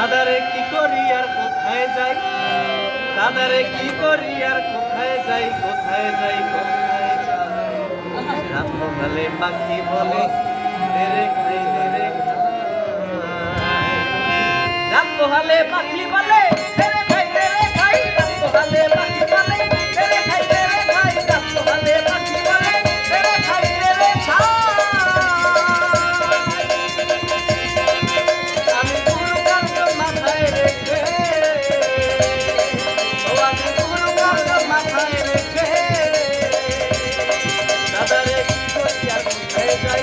দাদারে কি করি আর কোথায় যাই, দাদারে কি করি আর কোথায় যাই, কোথায় যাই, কোথায় যাই। রাত পোহালে পাখি বলে তেরে খাই তেরে খাই, রাত পোহালে পাখি বলে তেরে খাই তেরে খাই, রাত পোহালে পাখি বলে তেরে খাই তেরে খাই, রাত পোহালে পাখি বলে তেরে খাই তেরে খাই। আমি গুরু কান্ত মাথায় রেখে, ও আমি গুরু কান্ত মাথায় রেখে, দাদারে কি করি আর কোথায় যাই,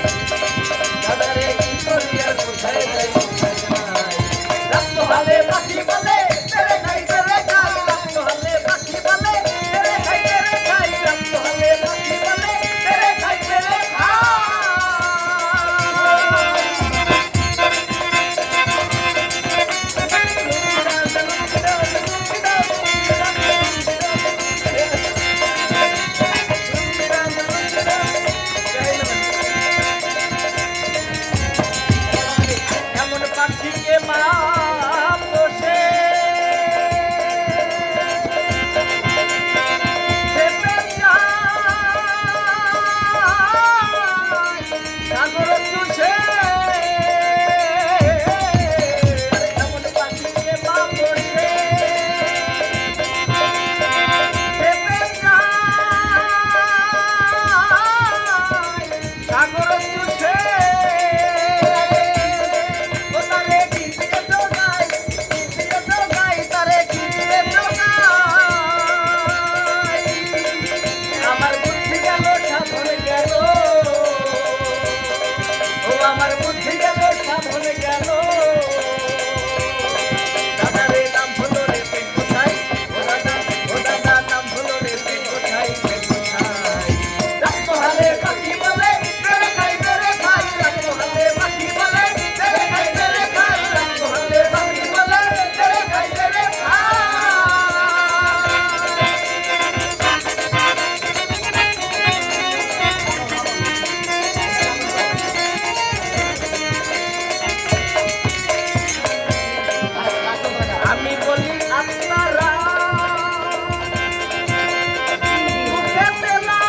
দাদারে কি করি আর কোথায় যাই, কোথায় যাই। রাত পোহালে পাখি বলে তেরে খাই তেরে খাই, রাত পোহালে পাখি বলে তেরে খাই তেরে খাই, রাত পোহালে পাখি বলে তেরে খাই তেরে খাই। এমন পাখিকে মা পোষে, খেতে চায় সাগর চুষে, এমন পাখিকে মা পোষে, খেতে চায় সাগর চুষে। ও তারে গিয়ে জোগাই, গিয়ে জোগাই, তারে গিয়ে জোগাই। আমার বুদ্ধি গেল সাধন গেল, ও আমার বুদ্ধি গেল সাধন গেল। দাদারে নাম হলো রে পেট কোথায়, ও দাদা, ও দাদা নাম হলো রে পেট কোথায়, পেট কোথায়। রাত পোহালে পাখি বলে তেরে খাই তেরে খাই, রাত পোহালে পাখি বলে তেরে খাই তেরে খাই, রাত পোহালে পাখি বলে তেরে খাই তেরে খাই। আমি বলি আপনারা মুখে পেলাম,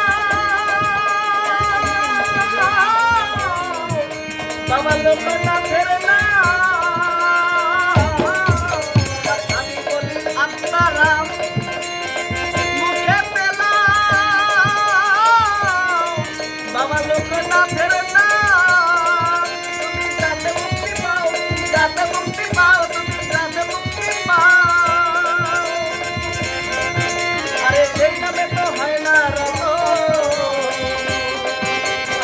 বাবা লোক না ফেরে না। আমি বলি আপনারা মুখে পেলাম, বাবা লোক না ফেরে না। তুমি যাতে মুক্তি পাও, যাতে মুক্তি পাও, তুমি যাতে মুক্তি পাও। আরে সেই নামে তো হয় না রত,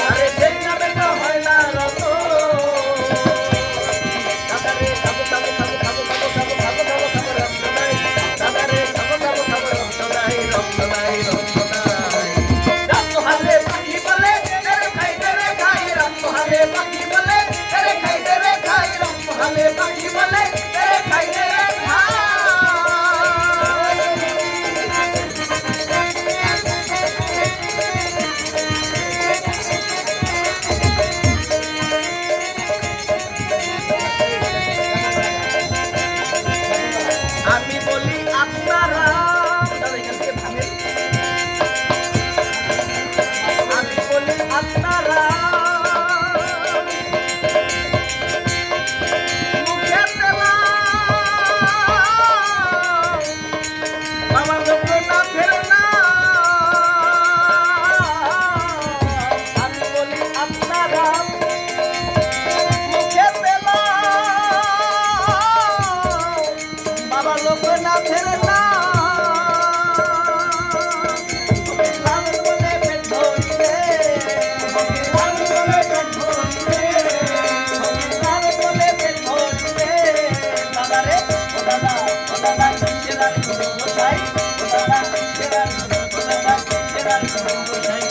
আরে সেই নামে তো হয় না রত। দাদারে খাবো খাবো খাবো খাবো খাবো খাবো খাবো খাবো খাবো রক্ত নাই, দাদারে খাবো খাবো খাবো রক্ত নাই, রক্ত নাই, রক্ত নাই। রাত পোহালে পাখি বলে তেরে খাই তেরে খাই, রাত পোহালে পাখি বলে তেরে খাই তেরে খাই, রাত পোহালে পাখি বলে তেরে খাই তেরে খাই। আমি বলি আপনারা, দাদা এখান থেকে থামেন। আমি বলি আপনারা মুখে পেলাম, বাবা লোক না ফেরে না। আমি বলি আপনারা মুখে পেলাম, বাবা লোক না ফেরে না। তুমি লাল বলে পেট ধরিবে, তুমি লাল বলে পেট ধরিবে, তুমি লাল বলে পেট ধরিবে। দাদারে, ও দাদা, ও দাদা কিসের আর কোথায়, ও দাদা কিসের আর, ও দাদা কিসের আর কোথায়।